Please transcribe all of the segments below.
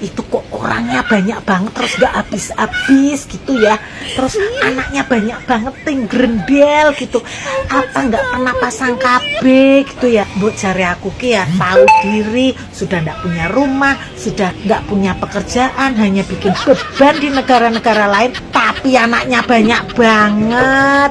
itu kok orangnya banyak banget terus gak habis-habis gitu ya, terus anaknya banyak banget grendel gitu, apa nggak pernah pasang KB gitu ya. Bu, cari aku ki ya tahu diri, sudah nggak punya rumah, sudah nggak punya pekerjaan, hanya bikin beban di negara-negara lain, tapi anaknya banyak banget.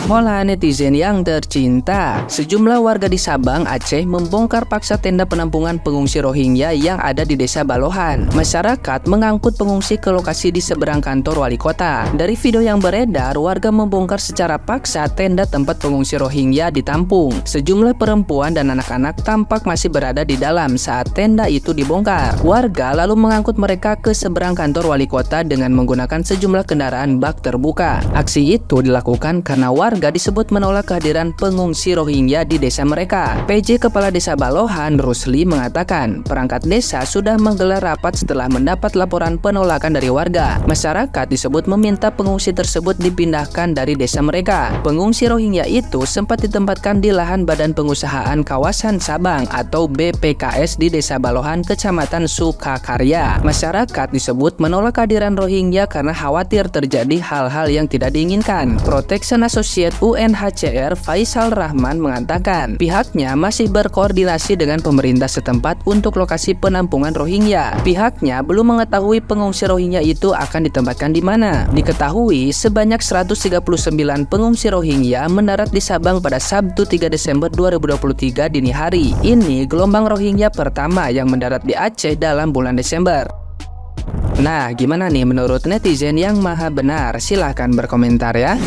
Hola netizen yang tercinta, sejumlah warga di Sabang, Aceh membongkar paksa tenda penampungan pengungsi Rohingya yang ada di Desa Balohan. Masyarakat mengangkut pengungsi ke lokasi di seberang kantor wali kota. Dari video yang beredar, warga membongkar secara paksa tenda tempat pengungsi Rohingya ditampung. Sejumlah perempuan dan anak-anak tampak masih berada di dalam saat tenda itu dibongkar. Warga lalu mengangkut mereka ke seberang kantor wali kota dengan menggunakan sejumlah kendaraan bak terbuka. Aksi itu dilakukan karena warga disebut menolak kehadiran pengungsi Rohingya di desa mereka. PJ Kepala Desa Balohan, Rusli, mengatakan perangkat desa sudah menggelar rapat setelah mendapat laporan penolakan dari warga. Masyarakat disebut meminta pengungsi tersebut dipindahkan dari desa mereka. Pengungsi Rohingya itu sempat ditempatkan di lahan Badan Pengusahaan Kawasan Sabang atau BPKS di Desa Balohan, Kecamatan Sukakarya. Masyarakat disebut menolak kehadiran Rohingya karena khawatir terjadi hal-hal yang tidak diinginkan. Protection Associate UNHCR Faisal Rahman mengatakan pihaknya masih berkoordinasi dengan pemerintah setempat untuk lokasi penampungan Rohingya. Pihaknya belum mengetahui pengungsi Rohingya itu akan ditempatkan di mana. Diketahui sebanyak 139 pengungsi Rohingya mendarat di Sabang pada Sabtu 3 Desember 2023 dini hari. Ini gelombang Rohingya pertama yang mendarat di Aceh dalam bulan Desember. Nah, gimana nih menurut netizen yang maha benar? Silahkan berkomentar ya.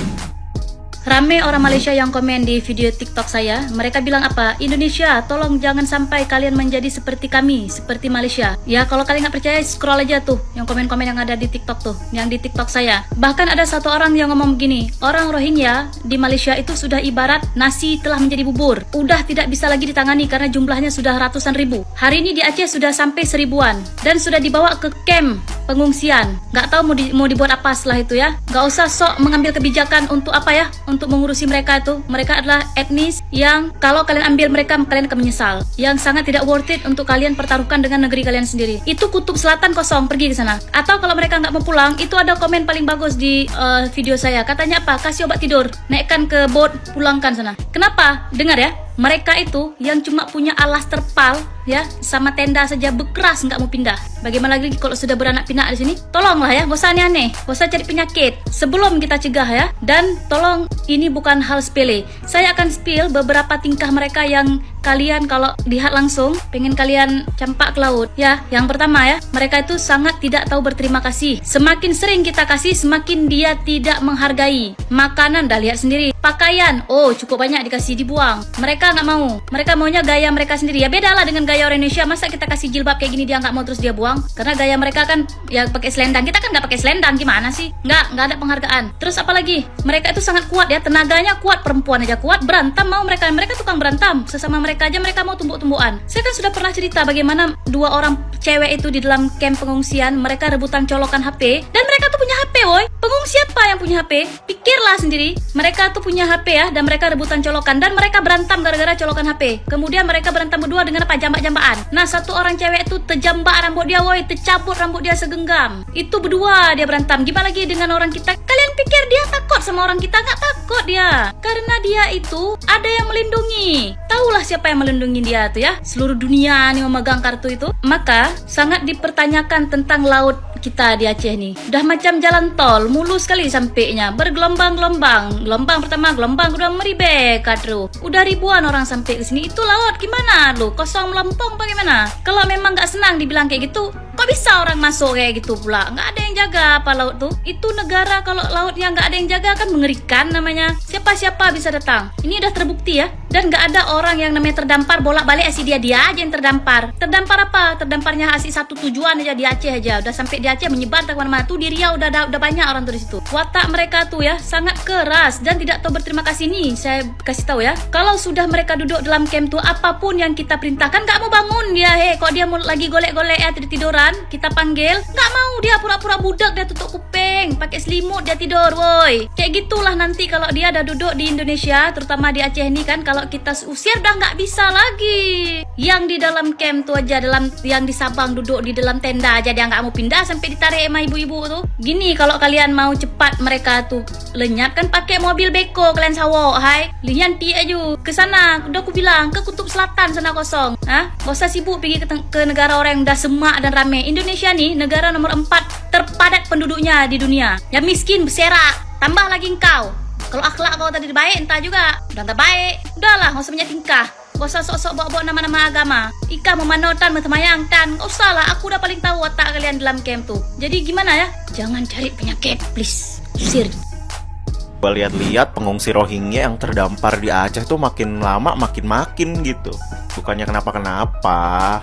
Rame orang Malaysia yang komen di video TikTok saya. Mereka bilang apa? Indonesia, tolong jangan sampai kalian menjadi seperti kami, seperti Malaysia. Ya, kalau kalian nggak percaya, scroll aja tuh yang komen-komen yang ada di TikTok tuh, yang di TikTok saya. Bahkan ada satu orang yang ngomong begini, orang Rohingya di Malaysia itu sudah ibarat nasi telah menjadi bubur. Udah tidak bisa lagi ditangani karena jumlahnya sudah ratusan ribu. Hari ini di Aceh sudah sampai seribuan dan sudah dibawa ke camp pengungsian. Nggak tahu mau dibuat apa setelah itu ya. Nggak usah sok mengambil kebijakan untuk apa ya, untuk mengurusi mereka itu. Mereka adalah etnis yang kalau kalian ambil mereka, kalian akan menyesal. Yang sangat tidak worth it untuk kalian pertaruhkan dengan negeri kalian sendiri. Itu kutub selatan kosong, pergi ke sana. Atau kalau mereka nggak mau pulang, itu ada komen paling bagus di video saya. Katanya apa? Kasih obat tidur, naikkan ke boat, pulangkan sana. Kenapa? Dengar ya. Mereka itu yang cuma punya alas terpal ya sama tenda saja bekeras nggak mau pindah. Bagaimana lagi kalau sudah beranak pinak di sini? Tolonglah ya, gak usah aneh-aneh, gak usah cari penyakit sebelum kita cegah ya. Dan tolong, ini bukan hal sepele. Saya akan spill beberapa tingkah mereka yang kalian kalau lihat langsung pengen kalian campak ke laut ya. Yang pertama ya, mereka itu sangat tidak tahu berterima kasih. Semakin sering kita kasih, semakin dia tidak menghargai. Makanan dah lihat sendiri. Pakaian, oh cukup banyak dikasih, dibuang. Mereka nggak mau. Mereka maunya gaya mereka sendiri. Ya beda lah dengan gaya orang Indonesia. Masa kita kasih jilbab kayak gini dia nggak mau terus dia buang? Karena gaya mereka kan ya pakai selendang. Kita kan nggak pakai selendang, gimana sih? Nggak ada penghargaan. Terus apa lagi? Mereka itu sangat kuat ya, tenaganya kuat, perempuan aja kuat. Berantem mau mereka tukang berantem. Sesama mereka aja mereka mau tumbuk-tumbukan. Saya kan sudah pernah cerita bagaimana dua orang cewek itu di dalam camp pengungsian, mereka rebutan colokan HP dan mereka tuh punya HP, woy. Pengungsi apa yang punya HP? Pikirlah sendiri. Mereka tuh punya HP ya, dan mereka rebutan colokan dan mereka berantem gara-gara colokan HP. Kemudian mereka berantem berdua dengan apa? Jambak-jambaan. Nah, satu orang cewek itu terjambak rambut dia, woy, tercabut rambut dia segenggam. Itu berdua dia berantem. Gimana lagi dengan orang kita? Kalian pikir dia takut sama orang kita? Nggak takut dia. Karena dia itu ada yang melindungi. Tahulah siapa yang melindungi dia tuh ya. Seluruh dunia nih memegang kartu itu. Maka sangat dipertanyakan tentang laut kita di Aceh nih. Udah macam jalan tol, mulus sekali sampainya, bergelombang-gelombang. Gelombang pertama, gelombang kedua meribek kadru. Udah ribuan orang sampai ke sini. Itu laut gimana lu? Kosong melempung bagaimana? Kalau memang nggak senang dibilang kayak gitu, kok bisa orang masuk kayak gitu pula? Nggak ada yang jaga apa laut tuh? Itu negara kalau lautnya nggak ada yang jaga kan mengerikan namanya. Siapa-siapa bisa datang. Ini udah terbukti ya. Dan nggak ada orang yang namanya terdampar bolak-balik asli dia aja yang terdampar. Terdampar apa? Terdamparnya asli satu tujuan aja di Aceh aja. Udah sampai di Aceh menyebar ke mana-mana. Tuh di Riau udah banyak orang tuh di situ. Watak mereka tuh ya sangat keras dan tidak tahu berterima kasih nih. Saya kasih tahu ya. Kalau sudah mereka duduk dalam camp tuh, apapun yang kita perintahkan nggak mau bangun dia. Kok dia mau lagi golek-golek ya tiduran, kita panggil nggak mau, dia pura-pura budak dia tutup kuping, pakai selimut dia tidur, woi. Kayak gitulah nanti kalau dia udah duduk di Indonesia, terutama di Aceh ini kan, kalau kita usir udah nggak bisa lagi. Yang di dalam camp tuh aja, yang di Sabang duduk di dalam tenda aja dia nggak mau pindah sampai ditarik sama ibu-ibu tuh. Gini, kalau kalian mau cepat mereka tuh lenyap kan pakai mobil beko kalian sawok, hai. Lian pi aja ke sana, udah aku bilang ke Kutub Selatan sana kosong. Hah? Gak usah sibuk pergi ke negara orang yang udah semak dan rame. Indonesia nih negara nomor 4 terpadat penduduknya di dunia. Yang miskin berserak, tambah lagi engkau. Kalau akhlak kau tadi baik, entah juga. Udah tak baik, udahlah, gak usah banyak tingkah. Gak usah sok-sok bawa-bawa nama-nama agama. Ika memanotan, metemayangkan. Gak usah lah, aku udah paling tahu watak kalian dalam camp tuh. Jadi gimana ya? Jangan cari penyakit, please. Usir. Gue lihat-lihat pengungsi Rohingya yang terdampar di Aceh tuh makin lama makin gitu. Bukannya kenapa-kenapa.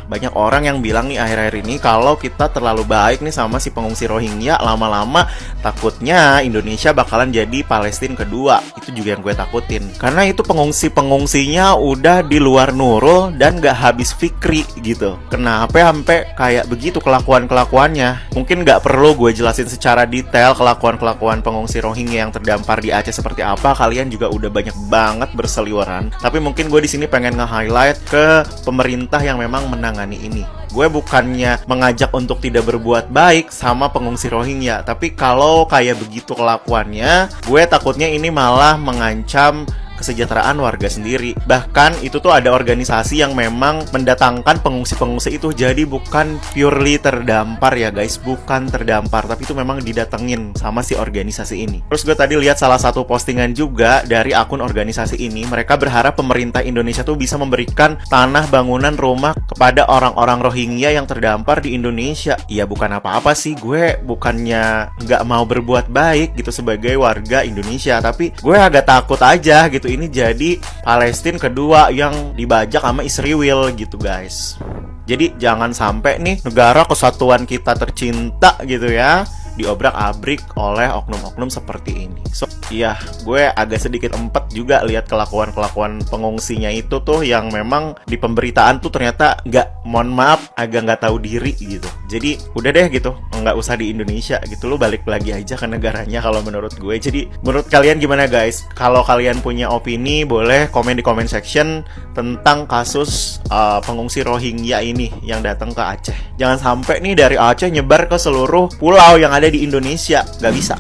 Banyak orang yang bilang nih akhir-akhir ini kalau kita terlalu baik nih sama si pengungsi Rohingya, lama-lama takutnya Indonesia bakalan jadi Palestina kedua. Itu juga yang gue takutin. Karena itu pengungsi-pengungsinya udah di luar Nurul dan gak habis fikri gitu. Kenapa sampai kayak begitu kelakuan-kelakuannya? Mungkin gak perlu gue jelasin secara detail kelakuan-kelakuan pengungsi Rohingya yang terdampar di Aceh seperti apa. Kalian juga udah banyak banget berseliweran. Tapi mungkin gue di sini pengen nge-highlight ke pemerintah yang memang menangani ini. Gue bukannya mengajak untuk tidak berbuat baik sama pengungsi Rohingya, tapi kalau kayak begitu kelakuannya, gue takutnya ini malah mengancam kesejahteraan warga sendiri. Bahkan itu tuh ada organisasi yang memang mendatangkan pengungsi-pengungsi itu. Jadi bukan purely terdampar ya guys, bukan terdampar, tapi itu memang didatengin sama si organisasi ini. Terus gue tadi lihat salah satu postingan juga dari akun organisasi ini. Mereka berharap pemerintah Indonesia tuh bisa memberikan tanah bangunan rumah kepada orang-orang Rohingya yang terdampar di Indonesia. Ya bukan apa-apa sih, gue bukannya nggak mau berbuat baik gitu sebagai warga Indonesia, tapi gue agak takut aja gitu ini jadi Palestina kedua yang dibajak sama Israel gitu guys. Jadi jangan sampai nih negara kesatuan kita tercinta gitu ya diobrak-abrik oleh oknum-oknum seperti ini. So, iya, gue agak sedikit empet juga lihat kelakuan-kelakuan pengungsinya itu tuh yang memang di pemberitaan tuh ternyata mohon maaf, agak nggak tahu diri gitu. Jadi udah deh gitu, nggak usah di Indonesia gitu, lo balik lagi aja ke negaranya kalau menurut gue. Jadi menurut kalian gimana guys? Kalau kalian punya opini, boleh komen di comment section tentang kasus pengungsi Rohingya ini yang datang ke Aceh. Jangan sampai nih dari Aceh nyebar ke seluruh pulau yang ada di Indonesia, nggak bisa.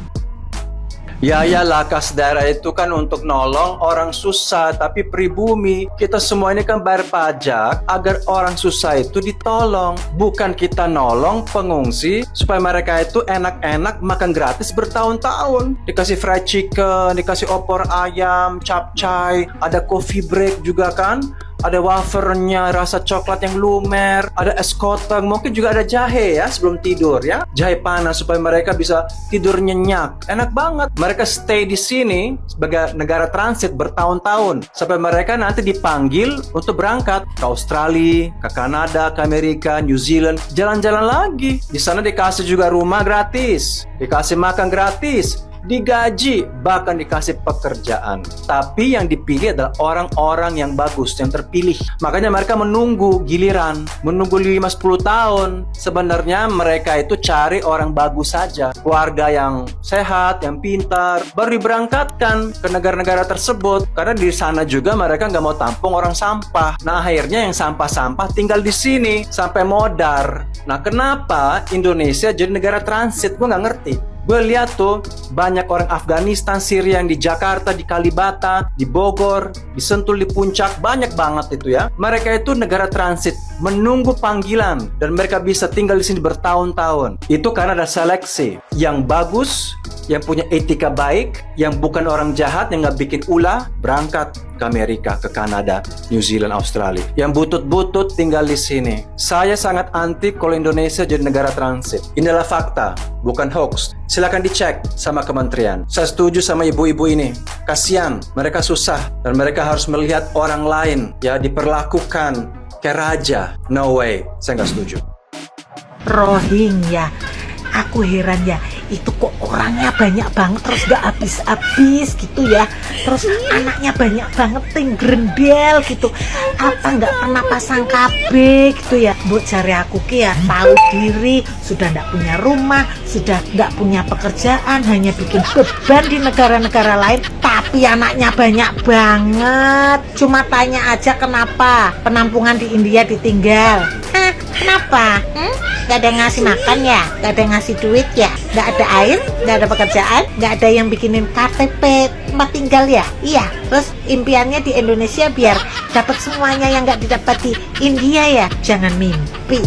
Ya kas daerah itu kan untuk nolong orang susah, tapi pribumi kita semua ini kan bayar pajak agar orang susah itu ditolong, bukan kita nolong pengungsi supaya mereka itu enak-enak makan gratis bertahun-tahun, dikasih fried chicken, dikasih opor ayam, capcay, ada coffee break juga kan, ada wafernya rasa coklat yang lumer, ada es koteng, mungkin juga ada jahe ya sebelum tidur ya, jahe panas supaya mereka bisa tidur nyenyak. Enak banget. Mereka stay di sini sebagai negara transit bertahun-tahun sampai mereka nanti dipanggil untuk berangkat ke Australia, ke Kanada, ke Amerika, New Zealand, jalan-jalan lagi. Di sana dikasih juga rumah gratis, dikasih makan gratis, digaji, bahkan dikasih pekerjaan. Tapi yang dipilih adalah orang-orang yang bagus, yang terpilih. Makanya mereka menunggu giliran, menunggu 5-10 tahun. Sebenarnya mereka itu cari orang bagus saja, keluarga yang sehat, yang pintar, baru diberangkatkan ke negara-negara tersebut. Karena di sana juga mereka nggak mau tampung orang sampah. Nah akhirnya yang sampah-sampah tinggal di sini sampai modar. Nah kenapa Indonesia jadi negara transit? Gue nggak ngerti. Gue lihat tuh banyak orang Afghanistan, Syria yang di Jakarta, di Kalibata, di Bogor, di Sentul, di Puncak, banyak banget itu ya. Mereka itu negara transit, menunggu panggilan dan mereka bisa tinggal di sini bertahun-tahun. Itu karena ada seleksi yang bagus, yang punya etika baik, yang bukan orang jahat, yang nggak bikin ulah, berangkat ke Amerika, ke Kanada, New Zealand, Australia. Yang butut-butut tinggal di sini. Saya sangat anti kalau Indonesia jadi negara transit. Inilah fakta, bukan hoax. Silakan dicek sama kementerian. Saya setuju sama ibu-ibu ini. Kasihan, mereka susah dan mereka harus melihat orang lain ya diperlakukan kayak raja. No way, saya nggak setuju. Rohingya, aku heran ya, itu kok orangnya banyak banget terus gak habis-habis gitu ya, terus anaknya banyak banget ting grendel gitu, apa nggak pernah pasang KB gitu ya. Mbok cari aku ki ya tahu diri, sudah nggak punya rumah, sudah nggak punya pekerjaan, hanya bikin beban di negara-negara lain, tapi anaknya banyak banget. Cuma tanya aja kenapa penampungan di India ditinggal. Hah, kenapa? Gak ada yang ngasih makan ya? Gak ada yang ngasih duit ya? Gak ada air? Gak ada pekerjaan? Gak ada yang bikinin KTP tempat tinggal ya? Iya. Terus impiannya di Indonesia biar dapat semuanya yang gak didapat di India ya? Jangan mimpi.